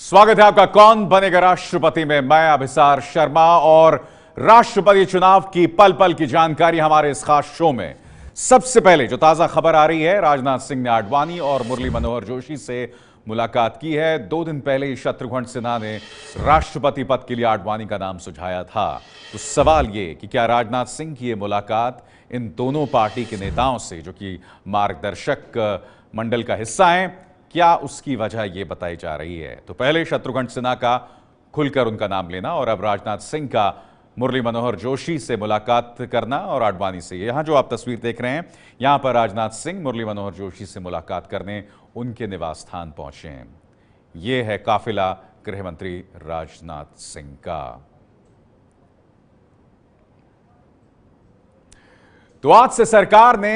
स्वागत है आपका कौन बनेगा राष्ट्रपति में। मैं अभिसार शर्मा और राष्ट्रपति चुनाव की पल पल की जानकारी हमारे इस खास शो में। सबसे पहले जो ताजा खबर आ रही है, राजनाथ सिंह ने आडवाणी और मुरली मनोहर जोशी से मुलाकात की है। 2 दिन पहले ही शत्रुघ्न सिन्हा ने राष्ट्रपति पद के लिए आडवाणी का नाम सुझाया था। तो सवाल ये कि क्या राजनाथ सिंह की ये मुलाकात इन दोनों पार्टी के नेताओं से, जो कि मार्गदर्शक मंडल का हिस्सा हैं, क्या उसकी वजह यह बताई जा रही है। तो पहले शत्रुघ्न सिन्हा का खुलकर उनका नाम लेना और अब राजनाथ सिंह का मुरली मनोहर जोशी से मुलाकात करना और आडवाणी से। यहां जो आप तस्वीर देख रहे हैं, यहां पर राजनाथ सिंह मुरली मनोहर जोशी से मुलाकात करने उनके निवास स्थान पहुंचे हैं। यह है काफिला गृह मंत्री राजनाथ सिंह का। तो आज से सरकार ने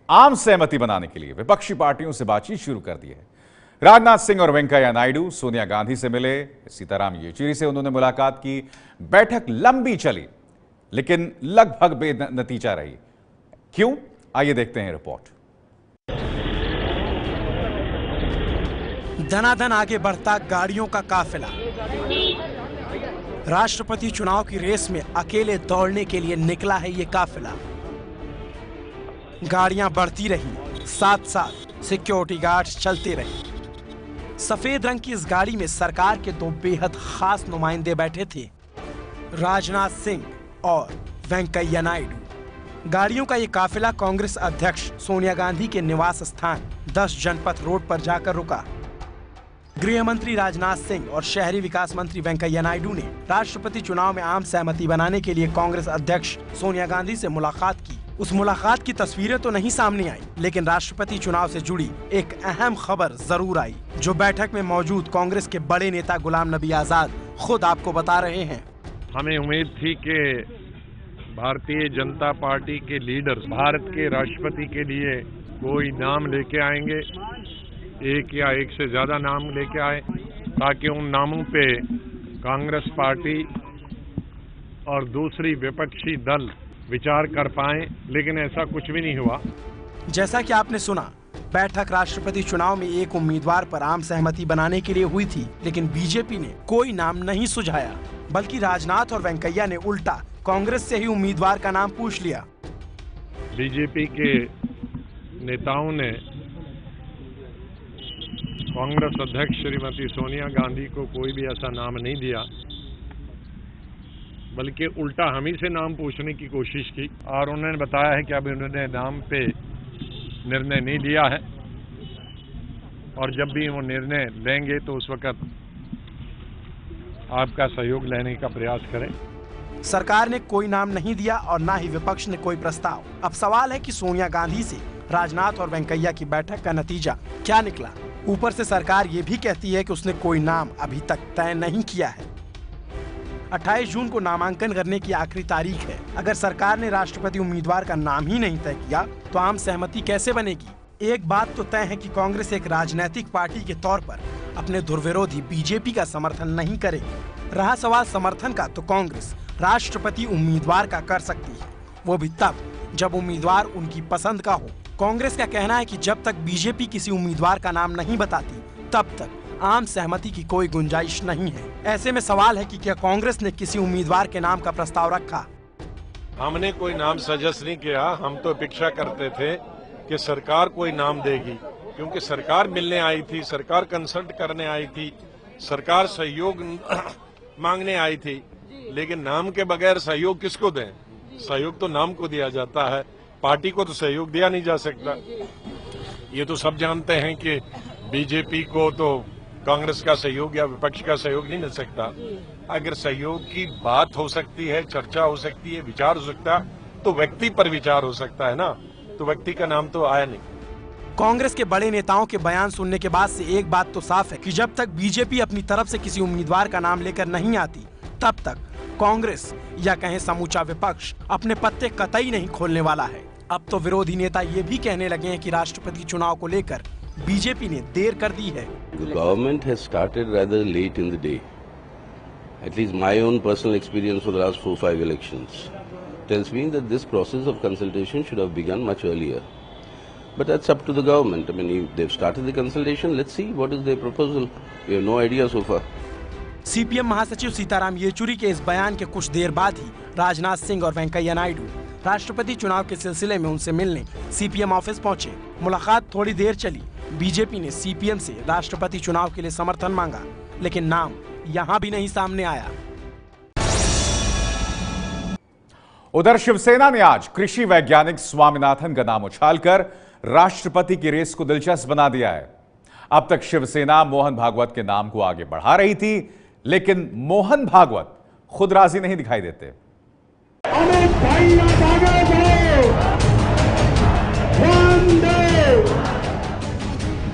आम सहमति बनाने के लिए विपक्षी पार्टियों से बातचीत शुरू कर दी है। राजनाथ सिंह और वेंकैया नायडू सोनिया गांधी से मिले, सीताराम येचुरी से उन्होंने मुलाकात की। बैठक लंबी चली लेकिन लगभग बेनतीजा रही। क्यों, आइए देखते हैं रिपोर्ट। धनाधन आगे बढ़ता गाड़ियों का काफिला। राष्ट्रपति चुनाव की रेस में अकेले दौड़ने के लिए निकला है ये काफिला। गाड़ियां बढ़ती रही, साथ साथ सिक्योरिटी गार्ड्स चलते रहे। सफेद रंग की इस गाड़ी में सरकार के 2 बेहद खास नुमाइंदे बैठे थे, राजनाथ सिंह और वेंकैया नायडू। गाड़ियों का ये काफिला कांग्रेस अध्यक्ष सोनिया गांधी के निवास स्थान 10 जनपथ रोड पर जाकर रुका। गृह मंत्री राजनाथ सिंह और शहरी विकास मंत्री वेंकैया नायडू ने राष्ट्रपति चुनाव में आम सहमति बनाने के लिए कांग्रेस अध्यक्ष सोनिया गांधी से मुलाकात की। उस मुलाकात की तस्वीरें तो नहीं सामने आई, लेकिन राष्ट्रपति चुनाव से जुड़ी एक अहम खबर जरूर आई, जो बैठक में मौजूद कांग्रेस के बड़े नेता गुलाम नबी आजाद खुद आपको बता रहे हैं। हमें उम्मीद थी कि भारतीय जनता पार्टी के लीडर भारत के राष्ट्रपति के लिए कोई नाम लेके आएंगे, एक या एक से ज्यादा नाम लेके आए, ताकि उन नामों पे कांग्रेस पार्टी और दूसरी विपक्षी दल विचार कर पाए, लेकिन ऐसा कुछ भी नहीं हुआ। जैसा कि आपने सुना, बैठक राष्ट्रपति चुनाव में एक उम्मीदवार पर आम सहमति बनाने के लिए हुई थी, लेकिन बीजेपी ने कोई नाम नहीं सुझाया, बल्कि राजनाथ और वेंकैया ने उल्टा कांग्रेस से ही उम्मीदवार का नाम पूछ लिया। बीजेपी के नेताओं ने कांग्रेस अध्यक्ष श्रीमती सोनिया गांधी को कोई भी ऐसा नाम नहीं दिया, बल्कि उल्टा हम ही से नाम पूछने की कोशिश की, और उन्होंने बताया है कि अब उन्होंने नाम पे निर्णय नहीं लिया है, और जब भी वो निर्णय लेंगे तो उस वक्त आपका सहयोग लेने का प्रयास करें। सरकार ने कोई नाम नहीं दिया और ना ही विपक्ष ने कोई प्रस्ताव। अब सवाल है कि सोनिया गांधी से राजनाथ और वेंकैया की बैठक का नतीजा क्या निकला। ऊपर से सरकार ये भी कहती है कि उसने कोई नाम अभी तक तय नहीं किया है। 28 जून को नामांकन करने की आखिरी तारीख है। अगर सरकार ने राष्ट्रपति उम्मीदवार का नाम ही नहीं तय किया तो आम सहमति कैसे बनेगी। एक बात तो तय है कि कांग्रेस एक राजनीतिक पार्टी के तौर पर अपने दुर्विरोधी बीजेपी का समर्थन नहीं करेगी। रहा सवाल समर्थन का, तो कांग्रेस राष्ट्रपति उम्मीदवार का कर सकती है, वो भी तब जब उम्मीदवार उनकी पसंद का हो। कांग्रेस का कहना है कि जब तक बीजेपी किसी उम्मीदवार का नाम नहीं बताती, तब तक आम सहमति की कोई गुंजाइश नहीं है। ऐसे में सवाल है कि क्या कांग्रेस ने किसी उम्मीदवार के नाम का प्रस्ताव रखा। हमने कोई नाम सजेस्ट नहीं किया। हम तो अपेक्षा करते थे कि सरकार कोई नाम देगी, क्योंकि सरकार मिलने आई थी, सरकार कंसल्ट करने आई थी, सरकार सहयोग मांगने आई थी, लेकिन नाम के बगैर सहयोग किसको दें। सहयोग तो नाम को दिया जाता है, पार्टी को तो सहयोग दिया नहीं जा सकता। ये तो सब जानते हैं कि बीजेपी को तो कांग्रेस का सहयोग या विपक्ष का सहयोग नहीं मिल सकता। अगर सहयोग की बात हो सकती है, चर्चा हो सकती है, विचार हो सकता है, तो व्यक्ति पर विचार हो सकता है ना, तो व्यक्ति का नाम तो आया नहीं। कांग्रेस के बड़े नेताओं के बयान सुनने के बाद से एक बात तो साफ है कि जब तक बीजेपी अपनी तरफ से किसी उम्मीदवार का नाम लेकर नहीं आती, तब तक कांग्रेस या कहें समूचा विपक्ष अपने पत्ते कतई नहीं खोलने वाला है। अब तो विरोधी नेता ये भी कहने लगे हैं कि राष्ट्रपति चुनाव को लेकर बीजेपी ने देर कर दी है। The government has started rather late in the day. At least my own personal experience for the last 4-5 elections tells me that this process of consultation should have begun much earlier. But that's up to the government. I mean, they've started the consultation. Let's see what is their proposal. We have no idea so far. CPM महासचिव सीताराम येचुरी के इस बयान के कुछ देर बाद ही राजनाथ सिंह और वेंकैया नायडू राष्ट्रपति चुनाव के सिलसिले में उनसे मिलने सीपीएम ऑफिस पहुंचे। मुलाकात थोड़ी देर चली। बीजेपी ने सीपीएम से राष्ट्रपति चुनाव के लिए समर्थन मांगा, लेकिन नाम यहां भी नहीं सामने आया। उधर शिवसेना ने आज कृषि वैज्ञानिक स्वामीनाथन का नाम उछालकर राष्ट्रपति की रेस को दिलचस्प बना दिया है। अब तक शिवसेना मोहन भागवत के नाम को आगे बढ़ा रही थी, लेकिन मोहन भागवत खुद राजी नहीं दिखाई देते।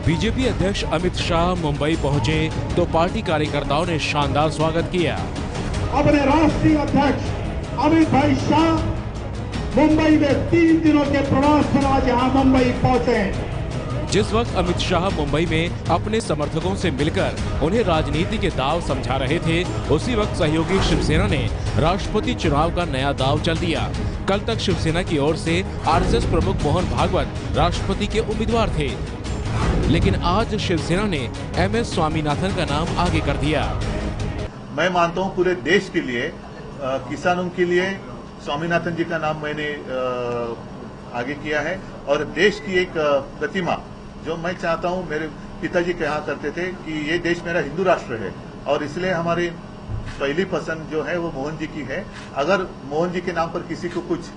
बीजेपी अध्यक्ष अमित शाह मुंबई पहुंचे तो पार्टी कार्यकर्ताओं ने शानदार स्वागत किया। अपने राष्ट्रीय अध्यक्ष अमित भाई शाह मुंबई में 3 दिनों के प्रवास पर आज यहाँ मुंबई पहुंचे। जिस वक्त अमित शाह मुंबई में अपने समर्थकों से मिलकर उन्हें राजनीति के दाव समझा रहे थे, उसी वक्त सहयोगी शिवसेना ने राष्ट्रपति चुनाव का नया दाव चल दिया। कल तक शिवसेना की ओर से आरएसएस प्रमुख मोहन भागवत राष्ट्रपति के उम्मीदवार थे, लेकिन आज शिवसेना ने एमएस स्वामीनाथन का नाम आगे कर दिया। मैं मानता हूं पूरे देश के लिए, किसानों के लिए स्वामीनाथन जी का नाम मैंने आगे किया है और देश की एक प्रतिमा जो मैं चाहता हूं, मेरे पिताजी कहा करते थे कि ये देश मेरा हिंदू राष्ट्र है और इसलिए हमारी पहली पसंद जो है वो मोहन जी की है। अगर मोहन जी के नाम पर किसी को कुछ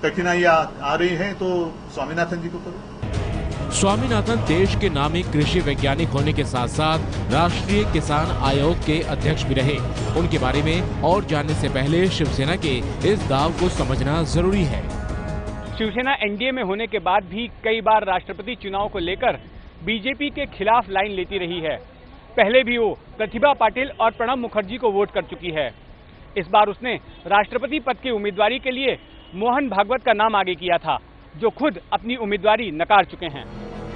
कठिनाइयां आ रही हैं तो स्वामीनाथन जी को करो। स्वामीनाथन देश के नामी कृषि वैज्ञानिक होने के साथ साथ राष्ट्रीय किसान आयोग के अध्यक्ष भी रहे। उनके बारे में और जानने से पहले शिवसेना के इस दाव को समझना जरूरी है। शिवसेना एनडीए में होने के बाद भी कई बार राष्ट्रपति चुनाव को लेकर बीजेपी के खिलाफ लाइन लेती रही है। पहले भी वो प्रतिभा पाटिल और प्रणब मुखर्जी को वोट कर चुकी है। इस बार उसने राष्ट्रपति पद की उम्मीदवारी के लिए मोहन भागवत का नाम आगे किया था, जो खुद अपनी उम्मीदवारी नकार चुके हैं।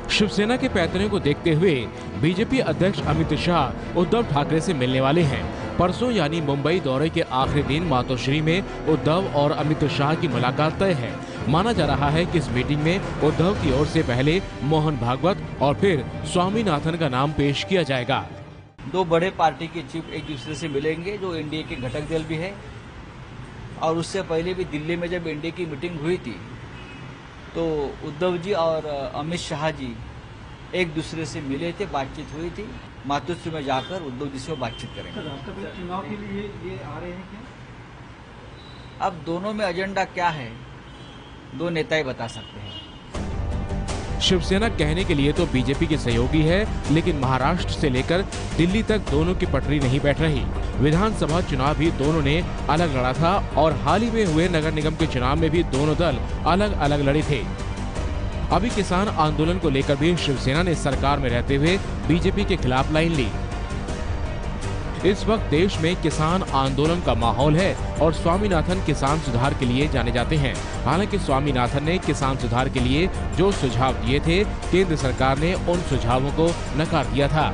शिवसेना के पैतरे को देखते हुए बीजेपी अध्यक्ष अमित शाह उद्धव ठाकरे से मिलने वाले हैं। परसों यानी मुंबई दौरे के आखिरी दिन मातोश्री में उद्धव और अमित शाह की मुलाकात तय है। माना जा रहा है कि इस मीटिंग में उद्धव की ओर से पहले मोहन भागवत और फिर स्वामीनाथन का नाम पेश किया जाएगा। दो बड़े पार्टी के चीफ एक दूसरे से मिलेंगे, जो एनडीए के घटक दल भी है, और उससे पहले भी दिल्ली में जब एनडीए की मीटिंग हुई थी तो उद्धव जी और अमित शाह जी एक दूसरे से मिले थे, बातचीत हुई थी। मातोश्री में जाकर उद्धव जी से बातचीत करेंगे। चुनाव के लिए ये आ रहे हैं क्या? अब दोनों में एजेंडा क्या है, दो नेता ही बता सकते हैं। शिवसेना कहने के लिए तो बीजेपी के सहयोगी है, लेकिन महाराष्ट्र से लेकर दिल्ली तक दोनों की पटरी नहीं बैठ रही। विधानसभा चुनाव भी दोनों ने अलग लड़ा था और हाल ही में हुए नगर निगम के चुनाव में भी दोनों दल अलग अलग लड़े थे। अभी किसान आंदोलन को लेकर भी शिवसेना ने सरकार में रहते हुए बीजेपी के खिलाफ लाइन ली। इस वक्त देश में किसान आंदोलन का माहौल है और स्वामीनाथन किसान सुधार के लिए जाने जाते हैं। हालांकि स्वामीनाथन ने किसान सुधार के लिए जो सुझाव दिए थे, केंद्र सरकार ने उन सुझावों को नकार दिया था।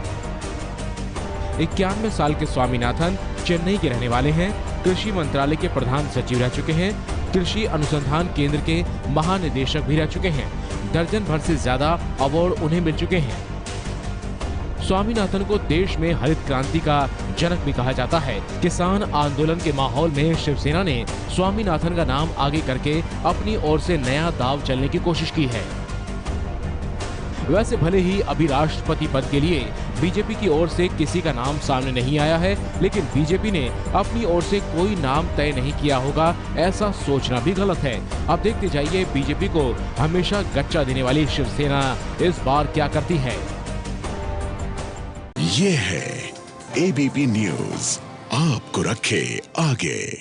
91 साल के स्वामीनाथन चेन्नई के रहने वाले हैं। कृषि मंत्रालय के प्रधान सचिव रह चुके हैं। कृषि अनुसंधान केंद्र के महानिदेशक भी रह चुके हैं। दर्जन भर से ज्यादा अवार्ड उन्हें मिल चुके हैं। स्वामीनाथन को देश में हरित क्रांति का जनक भी कहा जाता है। किसान आंदोलन के माहौल में शिवसेना ने स्वामीनाथन का नाम आगे करके अपनी ओर से नया दाव चलने की कोशिश की है। वैसे भले ही अभी राष्ट्रपति पद के लिए बीजेपी की ओर से किसी का नाम सामने नहीं आया है, लेकिन बीजेपी ने अपनी ओर से कोई नाम तय नहीं किया होगा, ऐसा सोचना भी गलत है। अब देखते जाइए बीजेपी को हमेशा गच्चा देने वाली शिवसेना इस बार क्या करती है। ये है एबीपी न्यूज़, आपको रखे आगे।